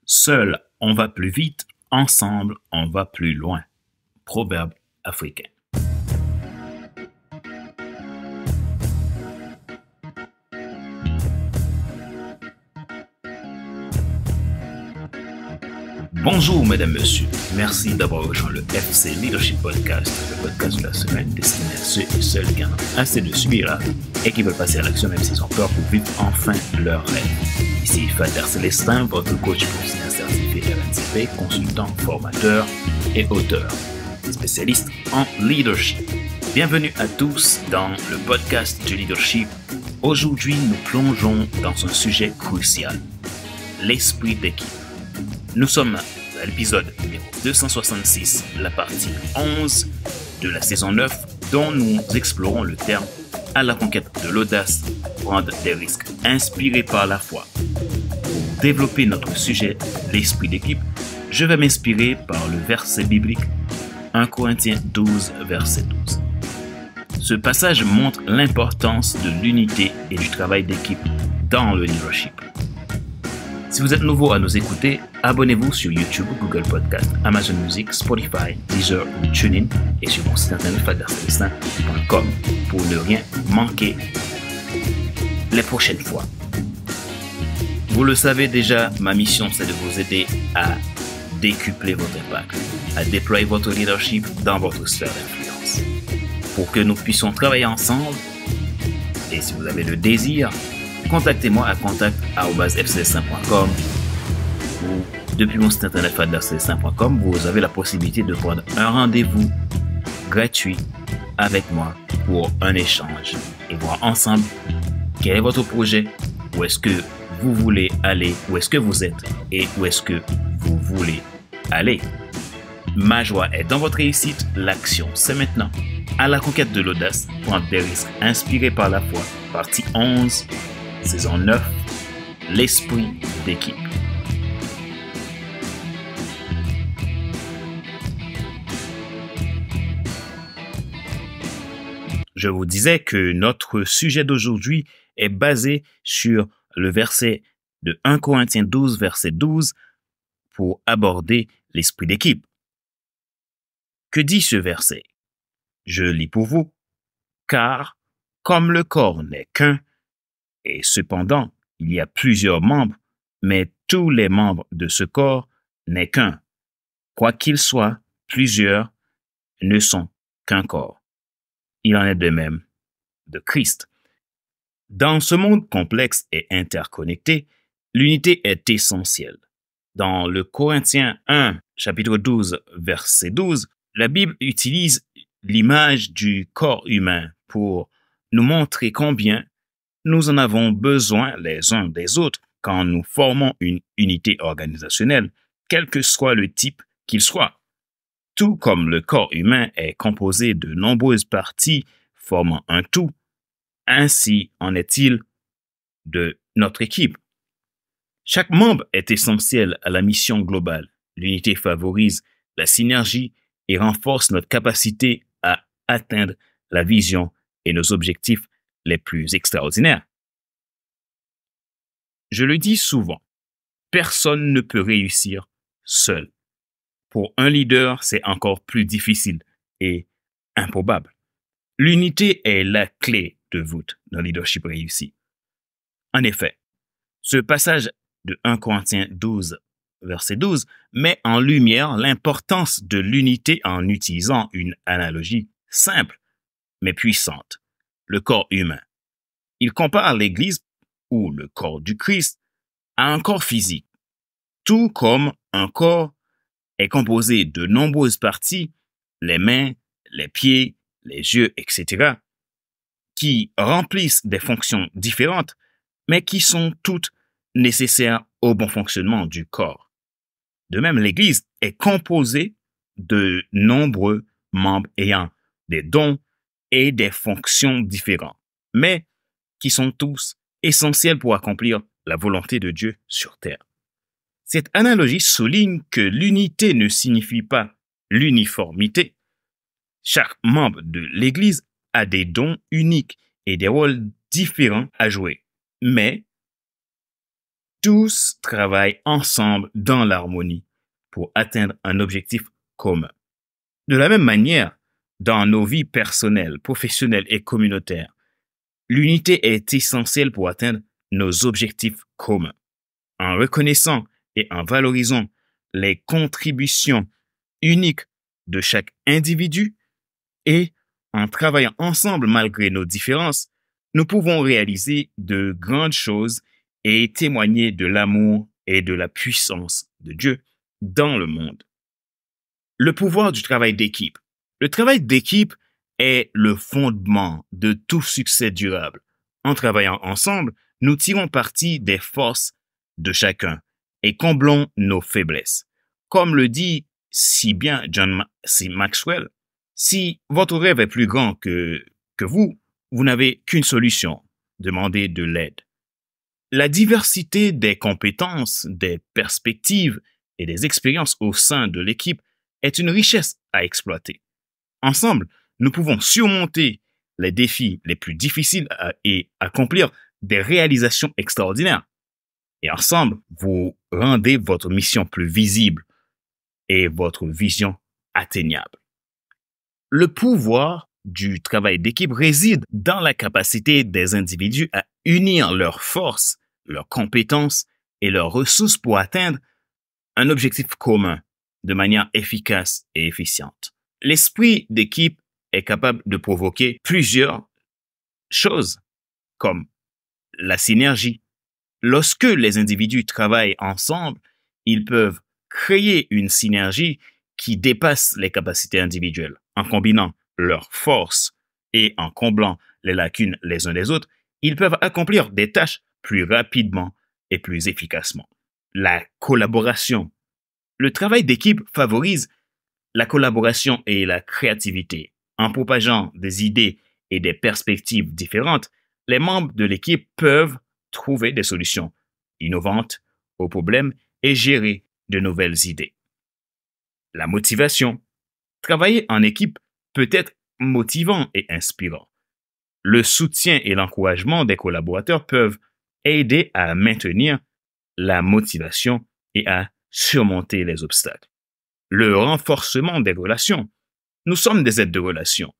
Seul, on va plus vite, ensemble, on va plus loin. Proverbe africain. Bonjour, mesdames, messieurs. Merci d'avoir rejoint le FC Leadership Podcast, le podcast de la semaine destiné à ceux et celles qui en ont assez de subir là et qui veulent passer à l'action même s'ils ont peur pour vivre enfin leur rêve. Ici Fader Célestin, votre coach professionnel certifié RNCP, consultant, formateur et auteur, spécialiste en leadership. Bienvenue à tous dans le podcast du leadership. Aujourd'hui, nous plongeons dans un sujet crucial, l'esprit d'équipe. Nous sommes à l'épisode numéro 266, la partie 11 de la saison 9, dont nous explorons le terme « à la conquête de l'audace, prendre des risques inspirés par la foi ». Pour développer notre sujet, l'esprit d'équipe, je vais m'inspirer par le verset biblique 1 Corinthiens 12, verset 12. Ce passage montre l'importance de l'unité et du travail d'équipe dans le leadership. Si vous êtes nouveau à nous écouter, abonnez-vous sur YouTube, Google Podcast, Amazon Music, Spotify, Deezer ou TuneIn et sur mon site internet fadercelestin.com pour ne rien manquer les prochaines fois. Vous le savez déjà, ma mission c'est de vous aider à décupler votre impact, à déployer votre leadership dans votre sphère d'influence. Pour que nous puissions travailler ensemble, et si vous avez le désir, contactez-moi à contact@fclestin.com ou depuis mon site internet fadercelestin.com, vous avez la possibilité de prendre un rendez-vous gratuit avec moi pour un échange et voir ensemble quel est votre projet, où est-ce que vous voulez aller, où est-ce que vous êtes et où est-ce que vous voulez aller. Ma joie est dans votre réussite, l'action c'est maintenant. À la conquête de l'audace, prendre des risques inspirés par la foi, partie 11, saison 9, l'esprit d'équipe. Je vous disais que notre sujet d'aujourd'hui est basé sur le verset de 1 Corinthiens 12, verset 12, pour aborder l'esprit d'équipe. Que dit ce verset? Je lis pour vous. Car, comme le corps n'est qu'un, et cependant, il y a plusieurs membres, mais tous les membres de ce corps n'est qu'un. Quoi qu'il soit, plusieurs ne sont qu'un corps. Il en est de même de Christ. Dans ce monde complexe et interconnecté, l'unité est essentielle. Dans le Corinthiens 1, chapitre 12, verset 12, la Bible utilise l'image du corps humain pour nous montrer combien nous en avons besoin les uns des autres quand nous formons une unité organisationnelle, quel que soit le type qu'il soit. Tout comme le corps humain est composé de nombreuses parties formant un tout, ainsi en est-il de notre équipe. Chaque membre est essentiel à la mission globale. L'unité favorise la synergie et renforce notre capacité à atteindre la vision et nos objectifs les plus extraordinaires. Je le dis souvent, personne ne peut réussir seul. Pour un leader, c'est encore plus difficile et improbable. L'unité est la clé de voûte d'un leadership réussi. En effet, ce passage de 1 Corinthiens 12, verset 12, met en lumière l'importance de l'unité en utilisant une analogie simple mais puissante, le corps humain. Il compare l'Église, ou le corps du Christ, à un corps physique. Tout comme un corps est composé de nombreuses parties, les mains, les pieds, les yeux, etc., qui remplissent des fonctions différentes, mais qui sont toutes nécessaires au bon fonctionnement du corps. De même, l'Église est composée de nombreux membres ayant des dons et des fonctions différentes, mais qui sont tous essentiels pour accomplir la volonté de Dieu sur terre. Cette analogie souligne que l'unité ne signifie pas l'uniformité. Chaque membre de l'Église a des dons uniques et des rôles différents à jouer, mais tous travaillent ensemble dans l'harmonie pour atteindre un objectif commun. De la même manière, dans nos vies personnelles, professionnelles et communautaires, l'unité est essentielle pour atteindre nos objectifs communs. En reconnaissant et en valorisant les contributions uniques de chaque individu et en travaillant ensemble malgré nos différences, nous pouvons réaliser de grandes choses et témoigner de l'amour et de la puissance de Dieu dans le monde. Le pouvoir du travail d'équipe. Le travail d'équipe est le fondement de tout succès durable. En travaillant ensemble, nous tirons parti des forces de chacun et comblons nos faiblesses. Comme le dit si bien John C. Maxwell, si votre rêve est plus grand que vous, vous n'avez qu'une solution, demandez de l'aide. La diversité des compétences, des perspectives et des expériences au sein de l'équipe est une richesse à exploiter. Ensemble, nous pouvons surmonter les défis les plus difficiles et accomplir des réalisations extraordinaires. Et ensemble, vous rendez votre mission plus visible et votre vision atteignable. Le pouvoir du travail d'équipe réside dans la capacité des individus à unir leurs forces, leurs compétences et leurs ressources pour atteindre un objectif commun de manière efficace et efficiente. L'esprit d'équipe est capable de provoquer plusieurs choses, comme la synergie. Lorsque les individus travaillent ensemble, ils peuvent créer une synergie qui dépasse les capacités individuelles. En combinant leurs forces et en comblant les lacunes les uns des autres, ils peuvent accomplir des tâches plus rapidement et plus efficacement. La collaboration. Le travail d'équipe favorise la collaboration et la créativité. En propageant des idées et des perspectives différentes, les membres de l'équipe peuvent trouver des solutions innovantes aux problèmes et gérer de nouvelles idées. La motivation. Travailler en équipe peut être motivant et inspirant. Le soutien et l'encouragement des collaborateurs peuvent aider à maintenir la motivation et à surmonter les obstacles. Le renforcement des relations. Nous sommes des êtres de relations.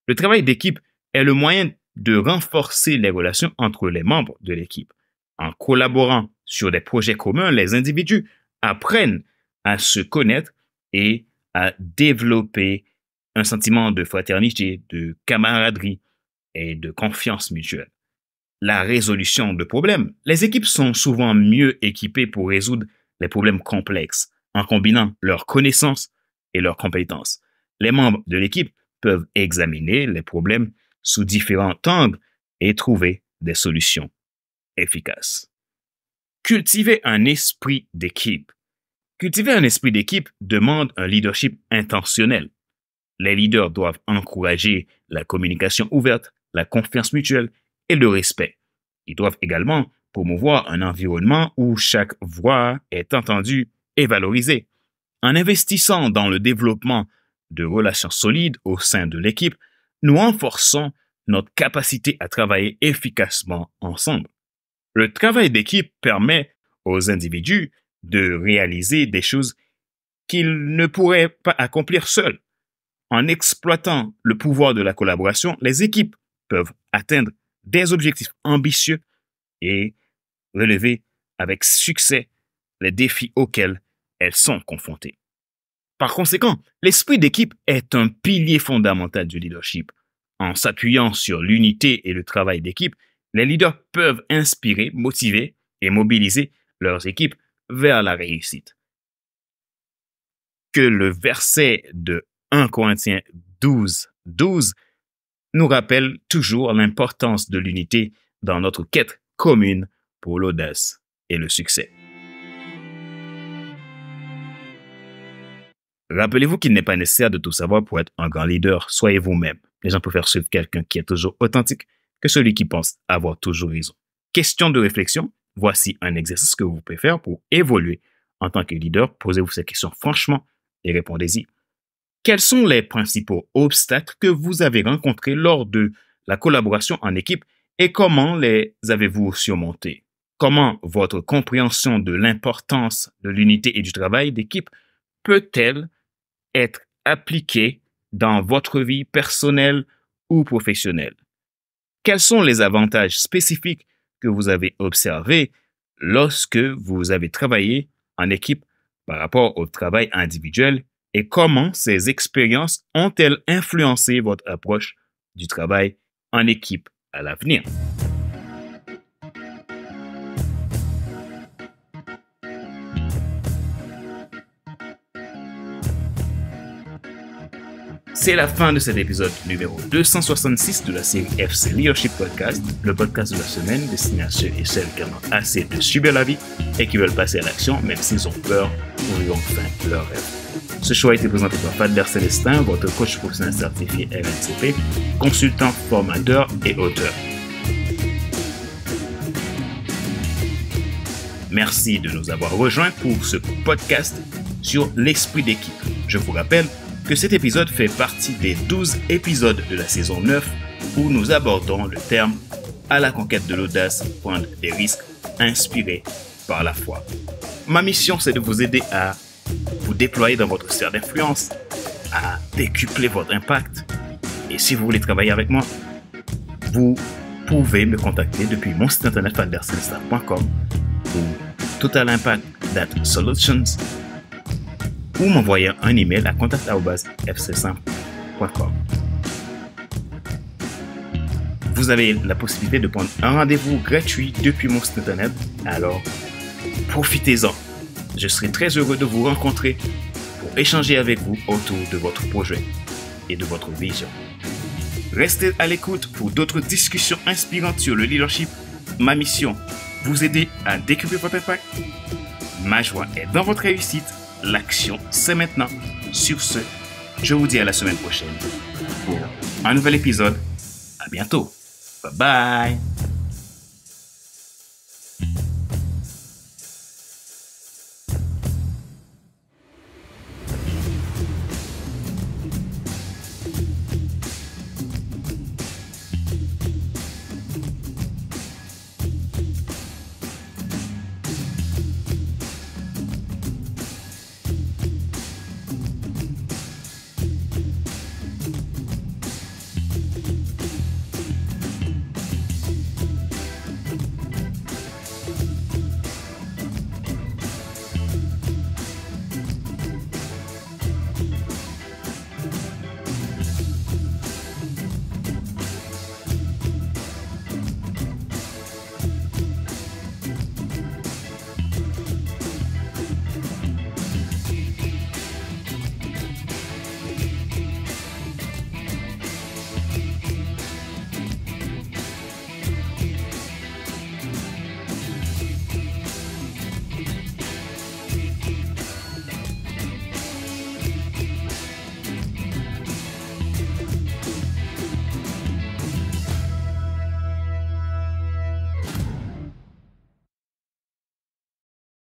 Le travail d'équipe est le moyen de renforcer les relations entre les membres de l'équipe. En collaborant sur des projets communs, les individus apprennent à se connaître et à développer un sentiment de fraternité, de camaraderie et de confiance mutuelle. La résolution de problèmes. Les équipes sont souvent mieux équipées pour résoudre les problèmes complexes en combinant leurs connaissances et leurs compétences. Les membres de l'équipe peuvent examiner les problèmes sous différents angles et trouver des solutions efficaces. Cultiver un esprit d'équipe. Cultiver un esprit d'équipe demande un leadership intentionnel. Les leaders doivent encourager la communication ouverte, la confiance mutuelle et le respect. Ils doivent également promouvoir un environnement où chaque voix est entendue et valorisée. En investissant dans le développement de relations solides au sein de l'équipe, nous renforçons notre capacité à travailler efficacement ensemble. Le travail d'équipe permet aux individus de réaliser des choses qu'ils ne pourraient pas accomplir seuls. En exploitant le pouvoir de la collaboration, les équipes peuvent atteindre des objectifs ambitieux et relever avec succès les défis auxquels elles sont confrontées. Par conséquent, l'esprit d'équipe est un pilier fondamental du leadership. En s'appuyant sur l'unité et le travail d'équipe, les leaders peuvent inspirer, motiver et mobiliser leurs équipes vers la réussite. Que le verset de 1 Corinthiens 12 nous rappelle toujours l'importance de l'unité dans notre quête commune pour l'audace et le succès. Rappelez-vous qu'il n'est pas nécessaire de tout savoir pour être un grand leader. Soyez vous-même. Les gens préfèrent suivre quelqu'un qui est toujours authentique que celui qui pense avoir toujours raison. Question de réflexion. Voici un exercice que vous pouvez faire pour évoluer en tant que leader. Posez-vous ces questions franchement et répondez-y. Quels sont les principaux obstacles que vous avez rencontrés lors de la collaboration en équipe et comment les avez-vous surmontés? Comment votre compréhension de l'importance de l'unité et du travail d'équipe peut-elle être appliquée dans votre vie personnelle ou professionnelle? Quels sont les avantages spécifiques que vous avez observés lorsque vous avez travaillé en équipe par rapport au travail individuel et comment ces expériences ont-elles influencé votre approche du travail en équipe à l'avenir? C'est la fin de cet épisode numéro 266 de la série FC Leadership Podcast, le podcast de la semaine destiné à ceux et celles qui en ont assez de subir la vie et qui veulent passer à l'action même s'ils ont peur pour vivre enfin leur rêve. Ce choix a été présenté par Fadler Célestin, votre coach professionnel certifié RNCP, consultant, formateur et auteur. Merci de nous avoir rejoints pour ce podcast sur l'esprit d'équipe. Je vous rappelle que cet épisode fait partie des 12 épisodes de la saison 9 où nous abordons le terme « à la conquête de l'audace, prendre des risques inspirés par la foi ». Ma mission, c'est de vous aider à vous déployer dans votre sphère d'influence, à décupler votre impact. Et si vous voulez travailler avec moi, vous pouvez me contacter depuis mon site internet fadlercelestin.com ou totalimpact.solutions ou m'envoyer un email à contact@fc5.com. Vous avez la possibilité de prendre un rendez-vous gratuit depuis mon site internet, alors profitez-en. Je serai très heureux de vous rencontrer pour échanger avec vous autour de votre projet et de votre vision. Restez à l'écoute pour d'autres discussions inspirantes sur le leadership. Ma mission, vous aider à décupler votre impact. Ma joie est dans votre réussite. L'action, c'est maintenant. Sur ce, je vous dis à la semaine prochaine pour un nouvel épisode. À bientôt. Bye bye.